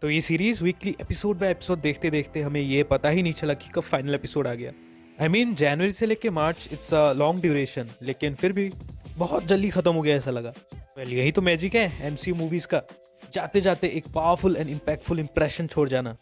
तो ये series weekly episode by episode देखते देखते हमें ये पता ही नहीं चला कि कब फाइनल एपिसोड आ गया। जनवरी से लेके March it's a long duration, लेकिन फिर भी बहुत जल्दी खत्म हो गया ऐसा लगा। यही तो मैजिक है एमसीयू मूवीज का, जाते जाते एक पावरफुल एंड इम्पैक्टफुल इंप्रेशन छोड़ जाना।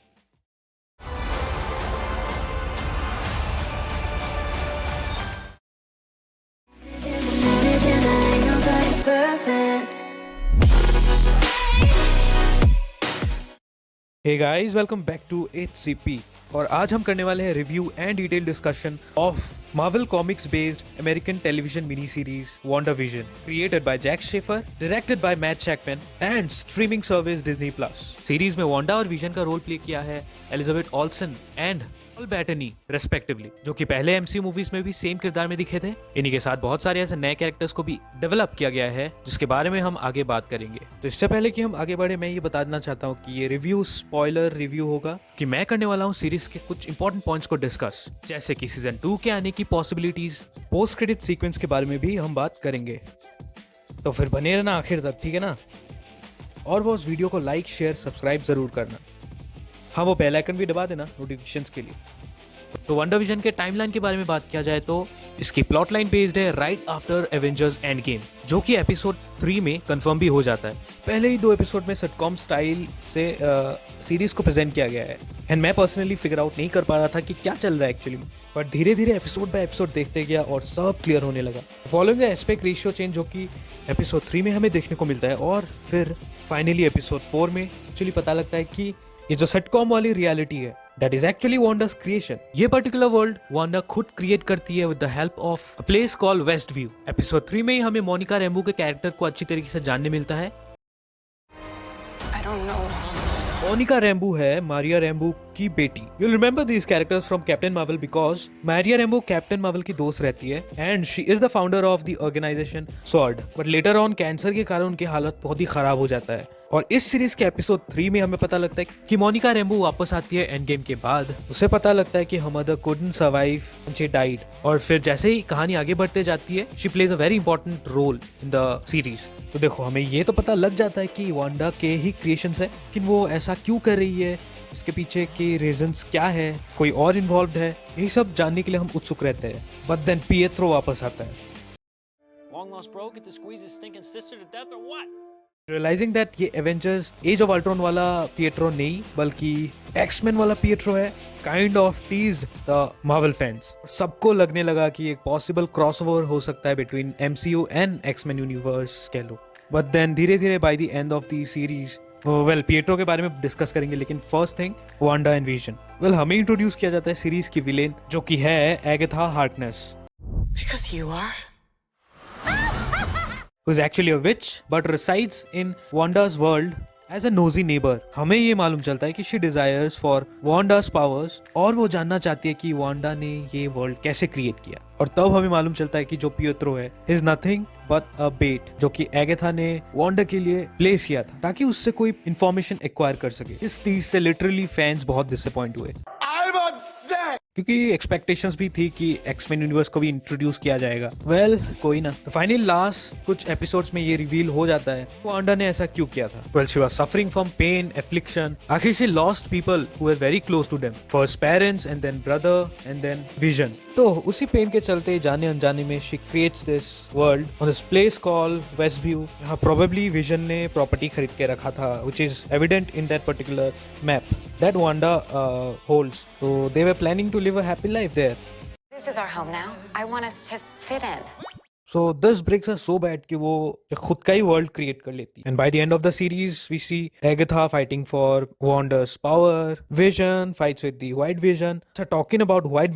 Hey guys, welcome back to HCP। और आज हम करने वाले हैं review and detail discussion of Marvel comics based American television mini series WandaVision, created by Jack Schafer, directed by Matt चैकमैन and streaming service Disney Plus। Series में Wanda और vision का role play किया है Elizabeth Olson and Paul Bettany respectively, जो कि पहले MCU movies में भी सेम किरदार में दिखे थे। इन्हीं के साथ बहुत सारे ऐसे नए कैरेक्टर्स को भी डेवलप किया गया है, जिसके बारे में हम आगे बात करेंगे। तो इससे पहले कि हम आगे बढ़े, मैं ये बता देना चाहता हूँ कि ये रिव्यू स्पॉइलर रिव्यू होगा, कि मैं करने वाला हूँ सीरीज के कुछ इंपॉर्टेंट पॉइंट्स को डिस्कस, जैसे कि सीजन 2 के आने की पॉसिबिलिटीज, पोस्ट क्रेडिट सीक्वेंस के बारे में भी हम बात करेंगे। तो फिर बने रहना आखिर तक, ठीक है ना। और वो उस वीडियो को लाइक शेयर सब्सक्राइब जरूर करना। हाँ, वो बेल आइकन भी दबा देना नोटिफिकेशंस के लिए। तो WandaVision के टाइमलाइन के बारे में बात किया जाए तो इसकी प्लॉट लाइन बेस्ड है right after Avengers end game, जो कि एपिसोड 3 में कंफर्म भी हो जाता है। पहले ही 2 एपिसोड में सिटकॉम स्टाइल से सीरीज को प्रेजेंट किया गया है, एंड मैं पर्सनली फिगर आउट नहीं कर पा रहा था कि क्या चल रहा है एक्चुअली में। बट धीरे धीरे एपिसोड बाय एपिसोड देखते गया और सब क्लियर होने लगा। Following the aspect ratio change, जो कि एपिसोड 3 में हमें देखने को मिलता है, और फिर फाइनली एपिसोड 4 में एक्चुअली पता लगता है कि ये जो सिटकॉम वाली रियलिटी है, that is actually Wanda's creation. ये पर्टिकुलर वर्ल्ड वांडा खुद क्रिएट करती है with the help of a place called Westview. Episode 3 में ही हमें मोनिका रैम्बो के कैरेक्टर को अच्छी तरीके से जानने मिलता है। मोनिका रैम्बो है मारिया रैम्बो की बेटी। You'll remember these characters from Captain Marvel because Maria Rambo captain Marvel की दोस्त रहती है, and she is the founder of the organization SWORD. But later on cancer के कारण उनकी हालत बहुत ही खराब हो जाता है, और इस सीरीज के एपिसोड 3 में हमें पता लगता है कि मोनिका रैम्बो वापस आती है एंड गेम के बाद। उसे पता लगता है कि her mother couldn't survive and she died। और फिर जैसे ही कहानी आगे बढ़ते जाती है, she plays a very important role in the series। तो देखो, हमें ये तो पता लग जाता है कि वांडा के ही क्रिएशंस है, लेकिन वो ऐसा क्यों कर रही है, इसके पीछे के रीजंस क्या है, कोई और इन्वॉल्व्ड है, यही सब जानने के लिए हम उत्सुक रहते हैं। बट देन पिएत्रो वापस आता है। रियलाइजिंग दैट ये एवेंजर्स एज ऑफ अल्ट्रॉन वाला पिएट्रो नहीं, बल्कि एक्समैन वाला पिएट्रो है, kind of teased the Marvel fans. सबको लगने लगा कि एक पॉसिबल क्रॉसओवर हो सकता है between MCU and X-Men universe कह लो। बट देन धीरे धीरे by the end of the series, Pietro के बारे में डिस्कस करेंगे, लेकिन first thing Wanda and Vision. हमें इंट्रोड्यूस किया जाता है सीरीज की विलेन, जो कि है Agatha Harkness, who is actually a witch but resides in Wanda's world as a nosy neighbor। हमें ये मालूम चलता है कि she desires for Wanda's powers, और वो जानना चाहती है कि वांडा ने ये वर्ल्ड कैसे क्रिएट किया। और तब हमें मालूम चलता है कि जो पिएत्रो है is nothing but a bait, जो कि एगाथा ने वांडा के लिए प्लेस किया था ताकि उससे कोई इंफॉर्मेशन एक्वायर कर सके। इस चीज से लिटरली फैंस बहुत डिसअपॉइंट हुए, क्योंकि एक्सपेक्टेशंस भी थी कि एक्समैन यूनिवर्स को भी इंट्रोड्यूस किया जाएगा। कोई ना। तो फाइनली लास्ट कुछ एपिसोड्स में ये रिवील हो जाता है वांडा ने ऐसा क्यों किया था। She was suffering from pen, affliction. आखिर she lost people who were very close to them, first parents and then brother and then vision. तो उसी पेन के चलते जाने अनजाने में she creates this world on this place called waste view. यहाँ probably vision ने प्रॉपर्टी खरीद के रखा था, which is evident in that particular map that Wanda holds. So they were planning to live a happy life there. This is our home now. I want us to fit in. So this breaks her so bad कि वो एक खुद का ही world create कर लेती है। And by the end of the series, we see Agatha fighting for Wanda's power. Vision fights with the White Vision. So talking about White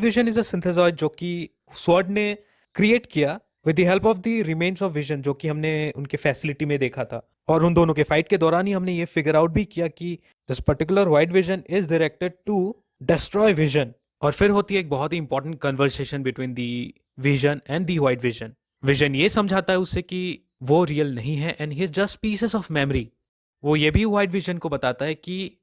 Vision is a synthezoid जो कि SWORD ने create किया with the help of the remains of Vision, जो कि हमने उनके facility में देखा था। और उन दोनों के फाइट के दौरान ही हमने ये फिगर आउट भी किया कि this particular White Vision is directed to destroy Vision। और फिर होती है एक बहुत ही important conversation between the vision and the white vision. Vision ये समझाता है उससे कि वो रियल नहीं है and he is just pieces of memory. वो ये भी व्हाइट विजन को बताता है कि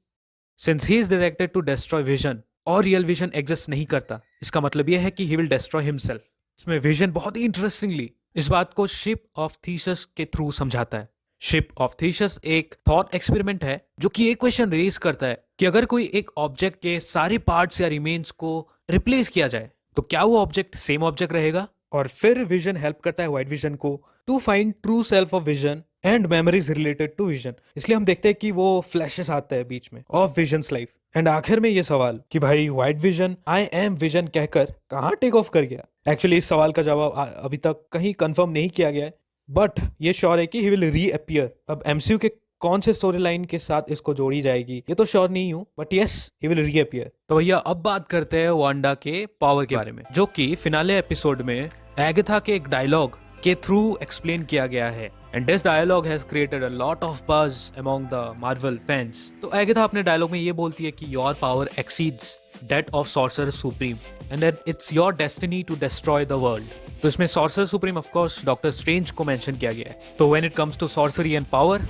since he is directed to destroy vision और रियल विजन एग्जिस्ट नहीं करता, इसका मतलब यह है कि ही विल डिस्ट्रॉय हिमसेल्फ। इसमें विजन बहुत ही इंटरेस्टिंगली इस बात को शिप ऑफ थीसिस के थ्रू समझाता है। शिप ऑफ थीसिस एक थॉट एक्सपेरिमेंट है जो कि एक क्वेश्चन रेज करता है कि अगर कोई एक ऑब्जेक्ट के सारे पार्ट्स या रिमेन्स को रिप्लेस किया जाए तो क्या वो ऑब्जेक्ट सेम ऑब्जेक्ट रहेगा। और फिर विजन हेल्प करता है वाइट विजन को to find true self of Vision and memories related to Vision. इसलिए हम देखते हैं कि वो फ्लैशेस आता है बीच में ऑफ विजन्स लाइफ। एंड आखिर में ये सवाल कि भाई white vision I am vision कहकर कहाँ टेक ऑफ कर गया। एक्चुअली इस सवाल का जवाब अभी तक कहीं कंफर्म नहीं किया गया है, बट ये श्योर है कि ही विल रीअपियर। अब एमसीयू के कौन से स्टोरी लाइन के साथ इसको जोड़ी जाएगी ये तो श्योर नहीं हूँ, but yes he will reappear. तो भैया अब बात करते हैं वांडा के पावर के बारे में, जो कि फिनाले एपिसोड में एगाथा के एक डायलॉग के थ्रू एक्सप्लेन किया गया है। And this dialogue has created a lot of buzz among the Marvel fans. तो एगाथा अपने डायलॉग में ये बोलती है कि your power exceeds that of Sorcerer Supreme and that it's your destiny to destroy the world. तो इसमें Sorcerer Supreme of course Doctor Strange को मेंशन किया गया है। तो when it comes to sorcery and power,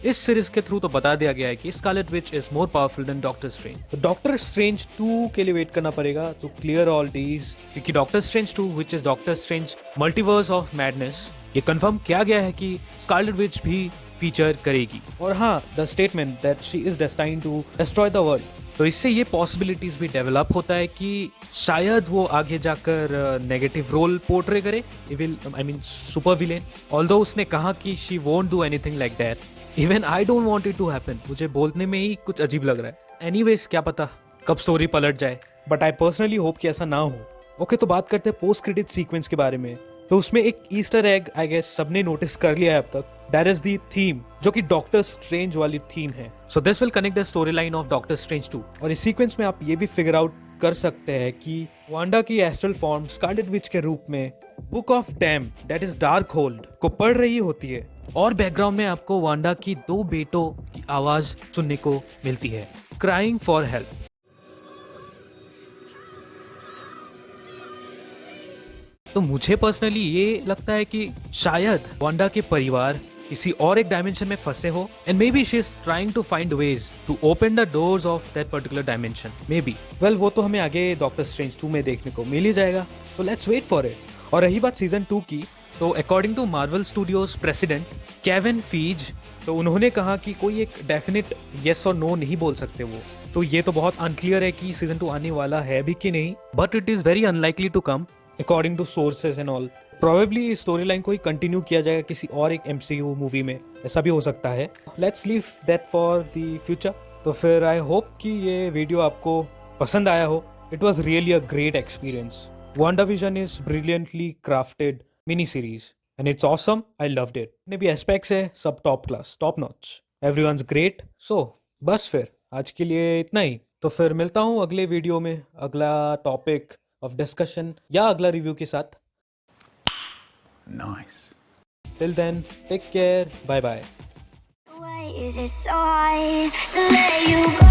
इस सीरीज के through तो बता दिया गया है कि Scarlet which is more powerful than doctor strange. तो डॉक्टर स्ट्रेंज 2 के लिए वेट करना पड़ेगा टू क्लियर ऑल दीज, क्योंकि doctor strange 2 which is doctor strange multiverse of madness, ये कंफर्म किया गया है कि स्कारलेट विच भी फीचर करेगी। और हाँ, the statement that she is destined to destroy the world, तो इससे ये पॉसिबिलिटीज भी डेवलप होता है कि शायद वो आगे जाकर नेगेटिव रोल पोर्ट्रे करे, I mean super villain. Although उसने कहा कि she won't do anything like that, even I don't want it to happen. मुझे बोलने में ही कुछ अजीब लग रहा है। एनीवेज क्या पता कब स्टोरी पलट जाए, बट आई पर्सनली होप कि ऐसा ना हो। ओके, तो बात करते हैं पोस्ट क्रेडिट सीक्वेंस के बारे में। तो उसमें एक ईस्टर एग आई गेस सबने नोटिस कर लिया है अब तक, दैट इज द थीम जो कि डॉक्टर स्ट्रेंज वाली थीम है। So this will connect the story line of doctor strange 2। और इस सीक्वेंस में आप ये भी फिगर आउट कर सकते हैं कि वांडा की एस्ट्रल फॉर्म स्कारलेट विच के रूप में book of dam that is dark hold को पढ़ रही होती है, और बैकग्राउंड में आपको वांडा की 2 बेटों की आवाज सुनने को मिलती है, क्राइंग फॉर हेल्प। तो मुझे पर्सनली ये लगता है कि शायद वांडा के परिवार किसी और एक डायमेंशन में फंसे हो, and maybe she is trying to find ways to open the doors of that particular dimension. Maybe well, वो तो हमें आगे डॉक्टर स्ट्रेंज 2 में देखने को मिल ही जाएगा, तो लेट्स वेट फॉर इट। और रही बात सीजन 2 की, तो according to Marvel Studios president Kevin Feige, तो उन्होंने कहा कि कोई एक डेफिनेट येस और नो नहीं बोल सकते वो। तो ये तो बहुत अनक्लियर है कि सीजन 2 आने वाला है भी कि नहीं, but it is very unlikely to come according to sources and all. Probably story line को ही कंटिन्यू किया जाएगा किसी और एक MCU मूवी में, ऐसा भी हो सकता है। Let's leave that for the future. तो फिर आई होप कि ये वीडियो आपको पसंद आया हो। It was really a great experience. WandaVision is brilliantly crafted mini-series and it's awesome. I loved it. ने भी एस्पेक्ट्स है सब top class, top notch, everyone's great. सो बस फिर आज के लिए इतना ही। तो फिर मिलता हूँ अगले वीडियो में अगला टॉपिक ऑफ डिस्कशन या अगला रिव्यू के साथ। Nice. Till then, take care. Bye bye. Why is it so hard to let you go?